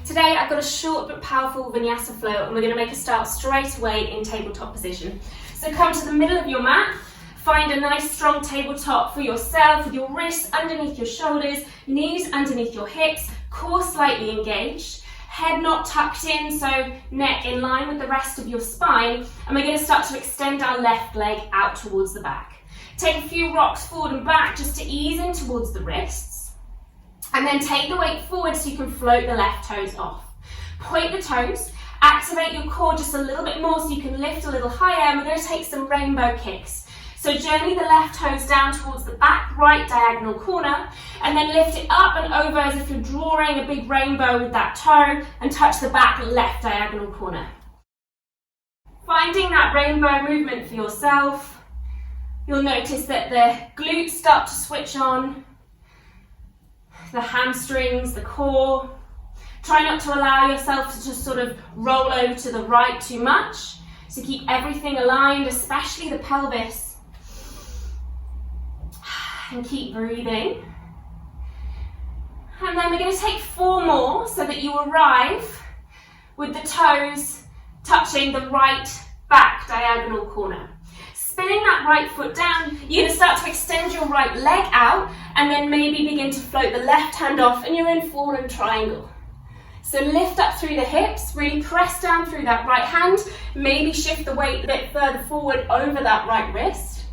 Today I've got a short but powerful Vinyasa flow and we're going to make a start straight away in tabletop position. So come to the middle of your mat, find a nice strong tabletop for yourself with your wrists underneath your shoulders, knees underneath your hips, core slightly engaged, head not tucked in, so neck in line with the rest of your spine, and we're going to start to extend our left leg out towards the back. Take a few rocks forward and back just to ease in towards the wrists, and then take the weight forward so you can float the left toes off. Point the toes, activate your core just a little bit more so you can lift a little higher, and we're going to take some rainbow kicks. So journey the left toes down towards the back right diagonal corner, and then lift it up and over as if you're drawing a big rainbow with that toe, and touch the back left diagonal corner. Finding that rainbow movement for yourself, you'll notice that the glutes start to switch on, the hamstrings, the core. Try not to allow yourself to just sort of roll over to the right too much. So keep everything aligned, especially the pelvis. And keep breathing. And then we're going to take 4 more so that you arrive with the toes touching the right back diagonal corner. Spinning that right foot down, you're going to start to extend your right leg out and then maybe begin to float the left hand off, and you're in fallen triangle. So lift up through the hips, really press down through that right hand, maybe shift the weight a bit further forward over that right wrist.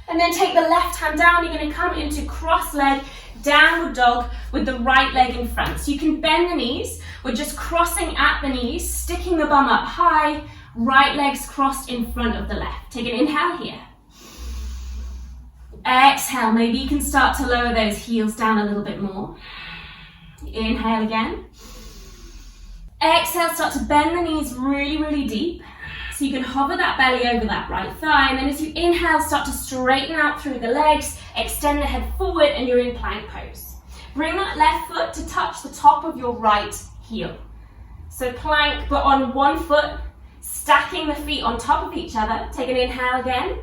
And then take the left hand down, you're going to come into cross leg, downward dog with the right leg in front. So you can bend the knees, we're just crossing at the knees, sticking the bum up high, right leg's crossed in front of the left. Take an inhale here. Exhale, maybe you can start to lower those heels down a little bit more. Inhale again. Exhale, start to bend the knees really, really deep. So you can hover that belly over that right thigh, and then as you inhale, start to straighten out through the legs, extend the head forward, and you're in plank pose. Bring that left foot to touch the top of your right heel. So plank, but on one foot, stacking the feet on top of each other. Take an inhale again,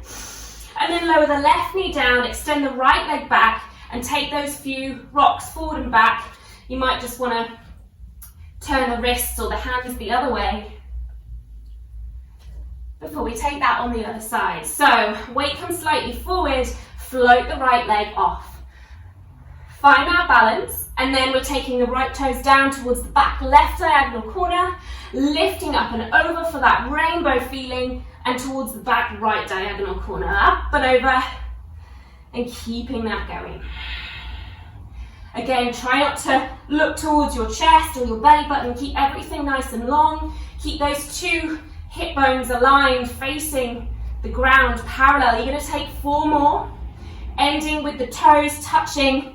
and then lower the left knee down, extend the right leg back, and take those few rocks forward and back. You might just want to turn the wrists or the hands the other way before we take that on the other side. So weight comes slightly forward, float the right leg off. Find our balance, and then we're taking the right toes down towards the back left diagonal corner, lifting up and over for that rainbow feeling, and towards the back right diagonal corner, up and over, and keeping that going. Again, try not to look towards your chest or your belly button, keep everything nice and long, keep those 2 hip bones aligned, facing the ground parallel. You're going to take 4 more, ending with the toes touching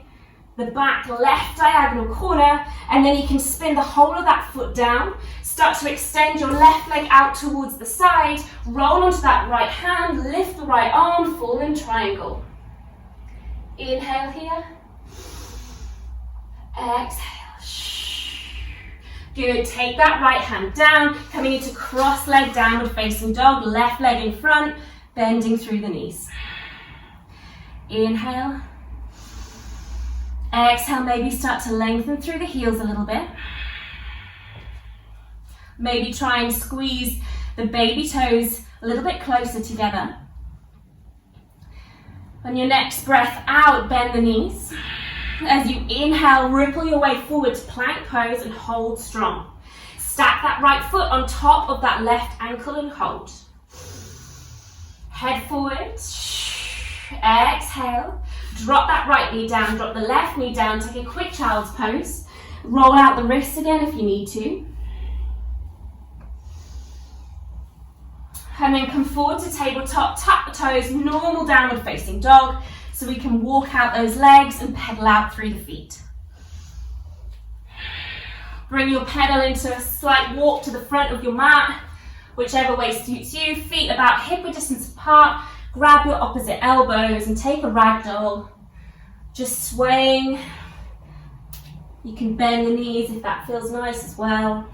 the back left diagonal corner, and then you can spin the whole of that foot down, start to extend your left leg out towards the side, roll onto that right hand, lift the right arm, fall in triangle. Inhale here, exhale. Good, take that right hand down, coming into cross leg downward facing dog, left leg in front, bending through the knees. Inhale. Exhale, maybe start to lengthen through the heels a little bit. Maybe try and squeeze the baby toes a little bit closer together. On your next breath out, bend the knees. As you inhale, ripple your way forward to plank pose and hold strong. Stack that right foot on top of that left ankle and hold. Head forward. Exhale. Drop that right knee down, drop the left knee down, take a quick child's pose. Roll out the wrists again if you need to. And then come forward to tabletop, tuck the toes, normal downward facing dog. So we can walk out those legs and pedal out through the feet. Bring your pedal into a slight walk to the front of your mat, whichever way suits you. Feet about hip width distance apart. Grab your opposite elbows and take a ragdoll. Just swaying. You can bend the knees if that feels nice as well.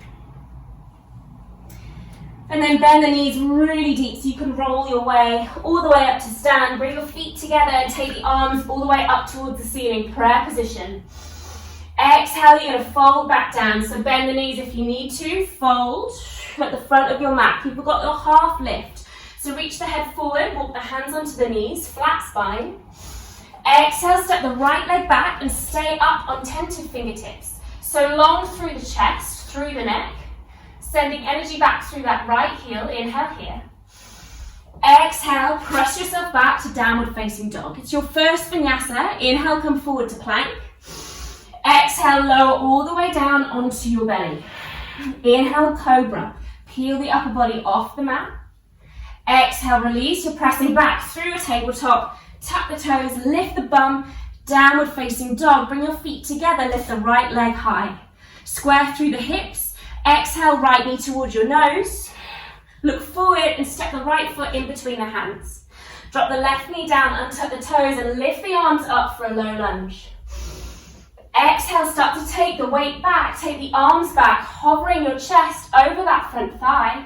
And then bend the knees really deep so you can roll your way all the way up to stand. Bring your feet together and take the arms all the way up towards the ceiling, prayer position. Exhale. Exhale, you're going to fold back down. So bend the knees if you need to. Fold at the front of your mat. You've got your half lift. So reach the head forward, walk the hands onto the knees, flat spine. Exhale, step the right leg back and stay up on tented fingertips. So long through the chest, through the neck. Sending energy back through that right heel. Inhale here. Exhale, press yourself back to downward facing dog. It's your first vinyasa. Inhale, come forward to plank. Exhale, lower all the way down onto your belly. Inhale, cobra. Peel the upper body off the mat. Exhale, release. You're pressing back through a tabletop. Tuck the toes, lift the bum. Downward facing dog. Bring your feet together. Lift the right leg high. Square through the hips. Exhale, right knee towards your nose. Look forward and step the right foot in between the hands. Drop the left knee down, untuck the toes and lift the arms up for a low lunge. Exhale, start to take the weight back. Take the arms back, hovering your chest over that front thigh.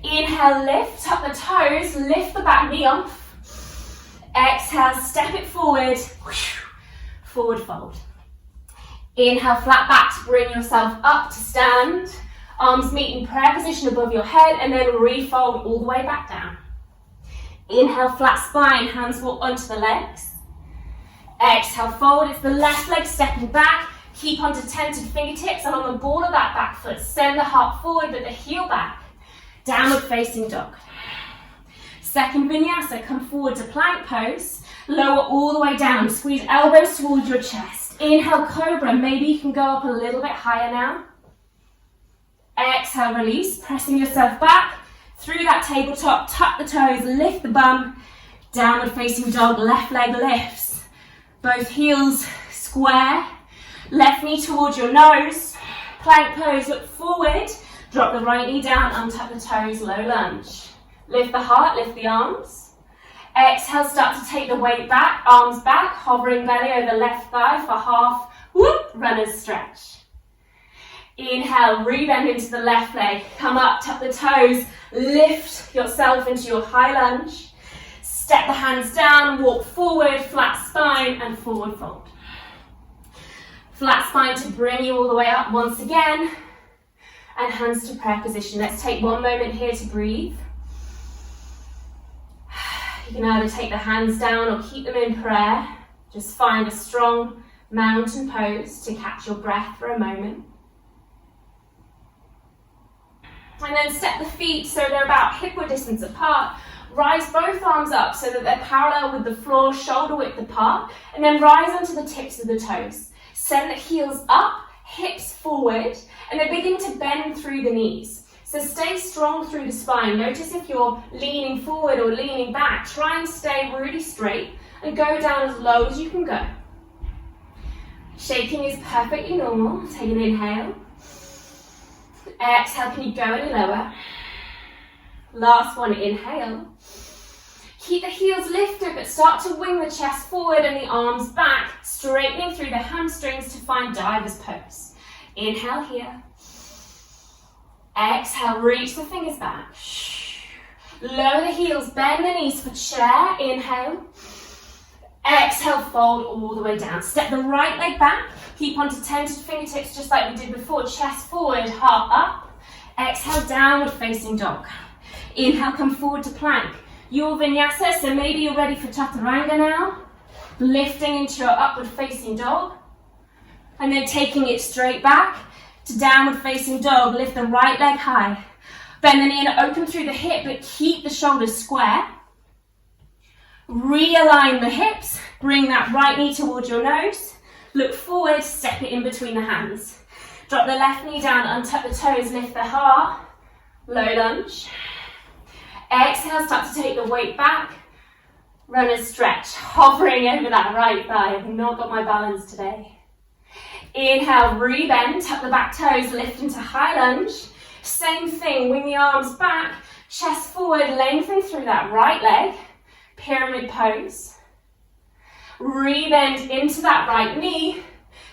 Inhale, lift, tuck the toes, lift the back knee off. Exhale, step it forward, forward fold. Inhale, flat back to bring yourself up to stand. Arms meet in prayer position above your head and then refold all the way back down. Inhale, flat spine, hands walk onto the legs. Exhale, fold. It's the left leg stepping back. Keep onto tented fingertips and on the ball of that back foot, send the heart forward with the heel back. Downward facing dog. Second vinyasa, come forward to plank pose. Lower all the way down. Squeeze elbows towards your chest. Inhale, cobra. Maybe you can go up a little bit higher now. Exhale, release. Pressing yourself back through that tabletop. Tuck the toes, lift the bum. Downward facing dog, left leg lifts. Both heels square. Left knee towards your nose. Plank pose, look forward. Drop the right knee down, untuck the toes, low lunge. Lift the heart, lift the arms. Exhale, start to take the weight back, arms back, hovering belly over left thigh for half, whoop, runner's stretch. Inhale, rebend into the left leg, come up, tuck the toes, lift yourself into your high lunge. Step the hands down, walk forward, flat spine and forward fold. Flat spine to bring you all the way up once again. And hands to prayer position. Let's take one moment here to breathe. You can either take the hands down or keep them in prayer. Just find a strong mountain pose to catch your breath for a moment. And then step the feet so they're about hip-width distance apart. Rise both arms up so that they're parallel with the floor, shoulder width apart. And then rise onto the tips of the toes. Send the heels up, hips forward, and then begin to bend through the knees. So stay strong through the spine. Notice if you're leaning forward or leaning back. Try and stay really straight and go down as low as you can go. Shaking is perfectly normal. Take an inhale. Exhale, can you go any lower? Last one, inhale. Keep the heels lifted, but start to wing the chest forward and the arms back, straightening through the hamstrings to find diver's pose. Inhale here. Exhale, reach the fingers back. Lower the heels, bend the knees for chair. Inhale. Exhale, fold all the way down. Step the right leg back. Keep onto tented fingertips just like we did before. Chest forward, heart up. Exhale, downward facing dog. Inhale, come forward to plank. Your vinyasa, so maybe you're ready for chaturanga now. Lifting into your upward facing dog. And then taking it straight back to downward facing dog. Lift the right leg high. Bend the knee and open through the hip, but keep the shoulders square. Realign the hips. Bring that right knee towards your nose. Look forward, step it in between the hands. Drop the left knee down, untuck the toes, lift the heart. Low lunge. Exhale, start to take the weight back. Runner's stretch, hovering over that right thigh. I've not got my balance today. Inhale, rebend, tuck the back toes, lift into high lunge. Same thing, wing the arms back, chest forward, lengthen through that right leg. Pyramid pose. Rebend into that right knee.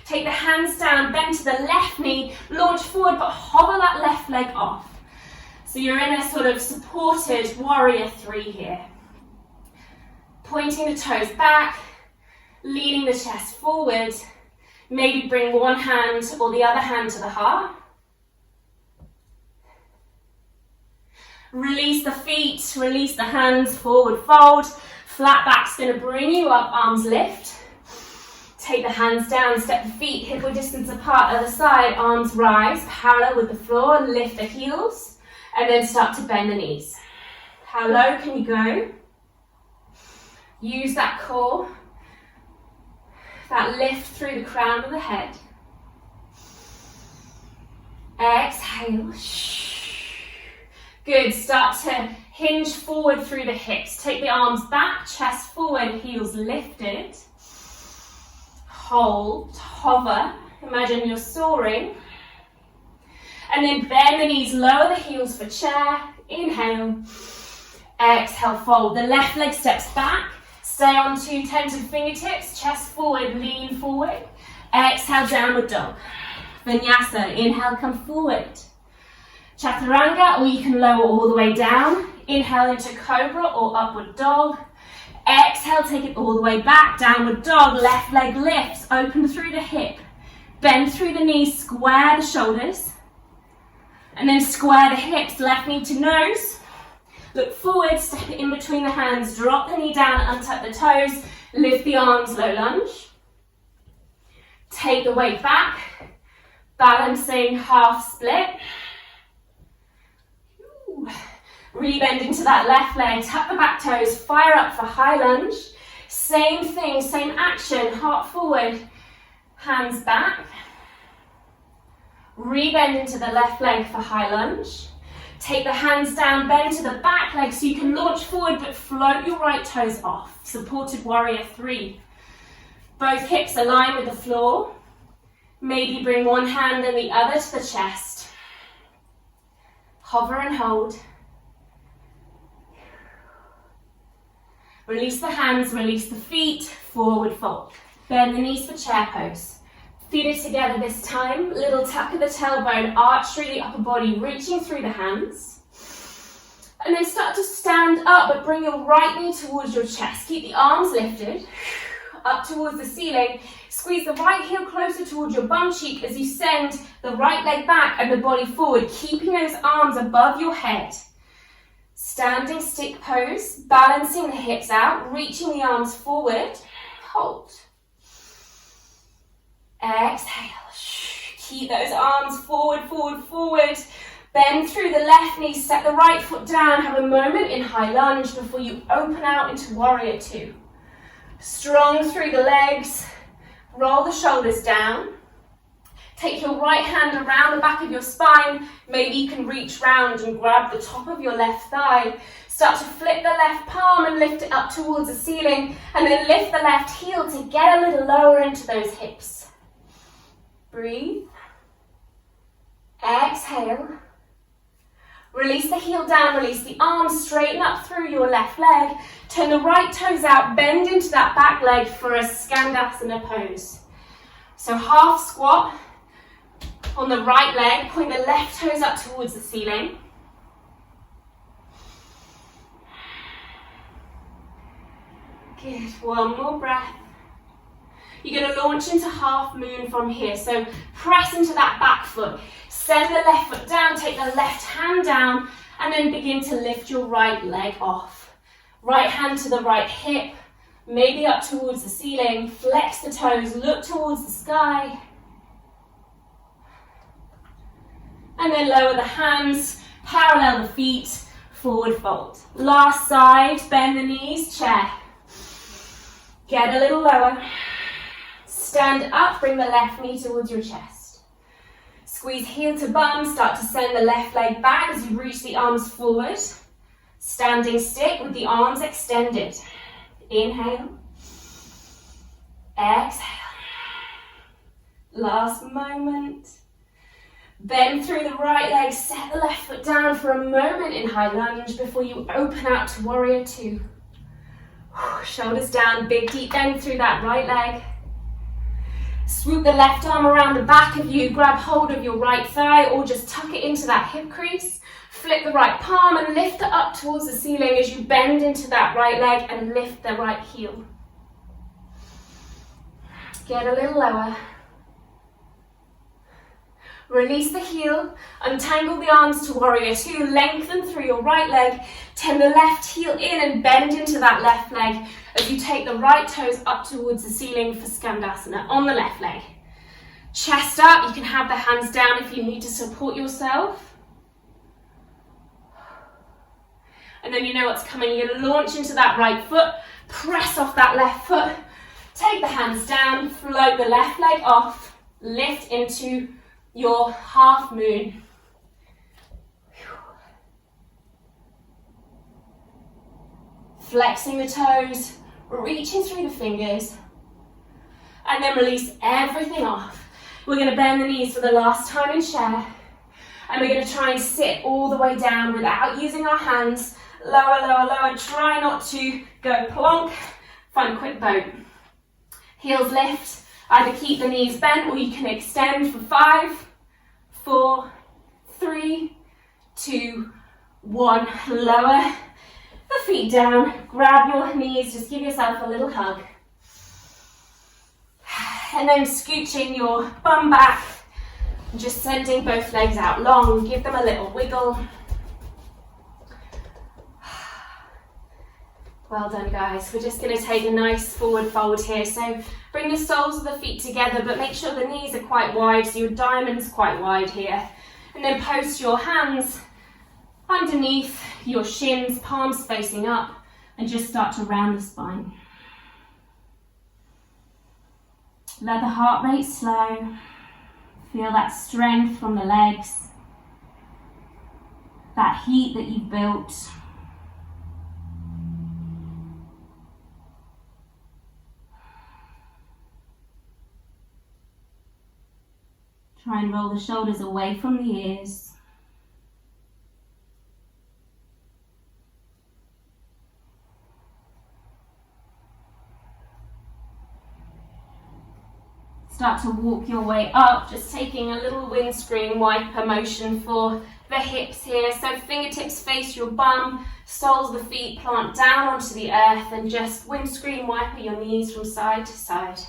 Take the hands down, bend to the left knee, launch forward, but hover that left leg off. So you're in a sort of supported warrior three here. Pointing the toes back, leaning the chest forward, Maybe bring one hand or the other hand to the heart. Release the feet, release the hands, forward fold. Flat back's going to bring you up, arms lift. Take the hands down, step the feet hip width distance apart, other side, arms rise, parallel with the floor, lift the heels, and then start to bend the knees. How low can you go? Use that core, that lift through the crown of the head. Exhale. Good, start to hinge forward through the hips. Take the arms back, chest forward, heels lifted. Hold, hover, imagine you're soaring. And then bend the knees, lower the heels for chair. Inhale, exhale, fold. The left leg steps back. Stay on two tented fingertips, chest forward, lean forward. Exhale, downward dog. Vinyasa, inhale, come forward. Chaturanga, or you can lower all the way down. Inhale into cobra or upward dog. Exhale, take it all the way back, downward dog. Left leg lifts, open through the hip. Bend through the knees, square the shoulders. And then square the hips, left knee to nose. Look forward, step in between the hands, drop the knee down, untuck the toes, lift the arms, low lunge. Take the weight back, balancing half split. Rebend into that left leg, tuck the back toes, fire up for high lunge. Same thing, same action, heart forward, hands back. Rebend into the left leg for high lunge. Take the hands down, bend to the back leg so you can launch forward but float your right toes off. Supported warrior 3. Both hips align with the floor. Maybe bring one hand and the other to the chest. Hover and hold. Release the hands, release the feet, forward fold. Bend the knees for chair pose. Feet are together this time. Little tuck of the tailbone, arch through the upper body, reaching through the hands. And then start to stand up, but bring your right knee towards your chest. Keep the arms lifted, up towards the ceiling. Squeeze the right heel closer towards your bum cheek as you send the right leg back and the body forward, keeping those arms above your head. Standing stick pose, balancing the hips out, reaching the arms forward. Hold. Exhale. Keep those arms forward, forward, forward. Bend through the left knee, set the right foot down. Have a moment in high lunge before you open out into warrior 2. Strong through the legs. Roll the shoulders down. Take your right hand around the back of your spine. Maybe you can reach round and grab the top of your left thigh. Start to flip the left palm and lift it up towards the ceiling. And then lift the left heel to get a little lower into those hips. Breathe. Exhale. Release the heel down, release the arms, straighten up through your left leg. Turn the right toes out, bend into that back leg for a Skandasana pose. So half squat on the right leg, point the left toes up towards the ceiling. Good, one more breath. You're going to launch into half moon from here. So press into that back foot. Send the left foot down, take the left hand down, and then begin to lift your right leg off. Right hand to the right hip, maybe up towards the ceiling. Flex the toes, look towards the sky. And then lower the hands, parallel the feet, forward fold. Last side, bend the knees, chair. Get a little lower. Stand up, bring the left knee towards your chest. Squeeze heel to bum, start to send the left leg back as you reach the arms forward. Standing stick with the arms extended. Inhale. Exhale. Last moment. Bend through the right leg, set the left foot down for a moment in high lunge before you open out to warrior 2. Shoulders down, big deep bend through that right leg. Swoop the left arm around the back of you, grab hold of your right thigh or just tuck it into that hip crease. Flip the right palm and lift it up towards the ceiling as you bend into that right leg and lift the right heel. Get a little lower. Release the heel, untangle the arms to warrior two, lengthen through your right leg, turn the left heel in and bend into that left leg as you take the right toes up towards the ceiling for Skandasana on the left leg. Chest up, you can have the hands down if you need to support yourself. And then you know what's coming, you're going to launch into that right foot, press off that left foot, take the hands down, float the left leg off, lift into your half moon. Flexing the toes, reaching through the fingers, and then release everything off. We're going to bend the knees for the last time in chair, and we're going to try and sit all the way down without using our hands. Lower, lower, lower. Try not to go plonk. Find a quick boat. Heels lift. Either keep the knees bent or you can extend for 5, 4, 3, 2, 1. Lower the feet down. Grab your knees. Just give yourself a little hug. And then scooching your bum back. Just sending both legs out long. Give them a little wiggle. Well done, guys. We're just going to take a nice forward fold here. So bring the soles of the feet together, but make sure the knees are quite wide, so your diamond's quite wide here. And then post your hands underneath your shins, palms facing up, and just start to round the spine. Let the heart rate slow. Feel that strength from the legs, that heat that you've built. Try and roll the shoulders away from the ears. Start to walk your way up, just taking a little windscreen wiper motion for the hips here. So fingertips face your bum, soles of the feet plant down onto the earth, and just windscreen wiper your knees from side to side.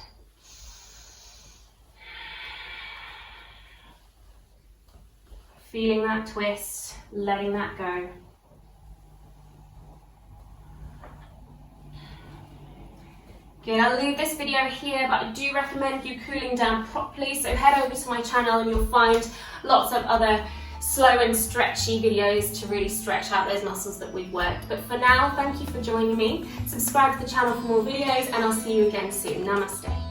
Feeling that twist, letting that go. Good, I'll leave this video here, but I do recommend you cooling down properly, so head over to my channel and you'll find lots of other slow and stretchy videos to really stretch out those muscles that we've worked. But for now, thank you for joining me. Subscribe to the channel for more videos, and I'll see you again soon. Namaste.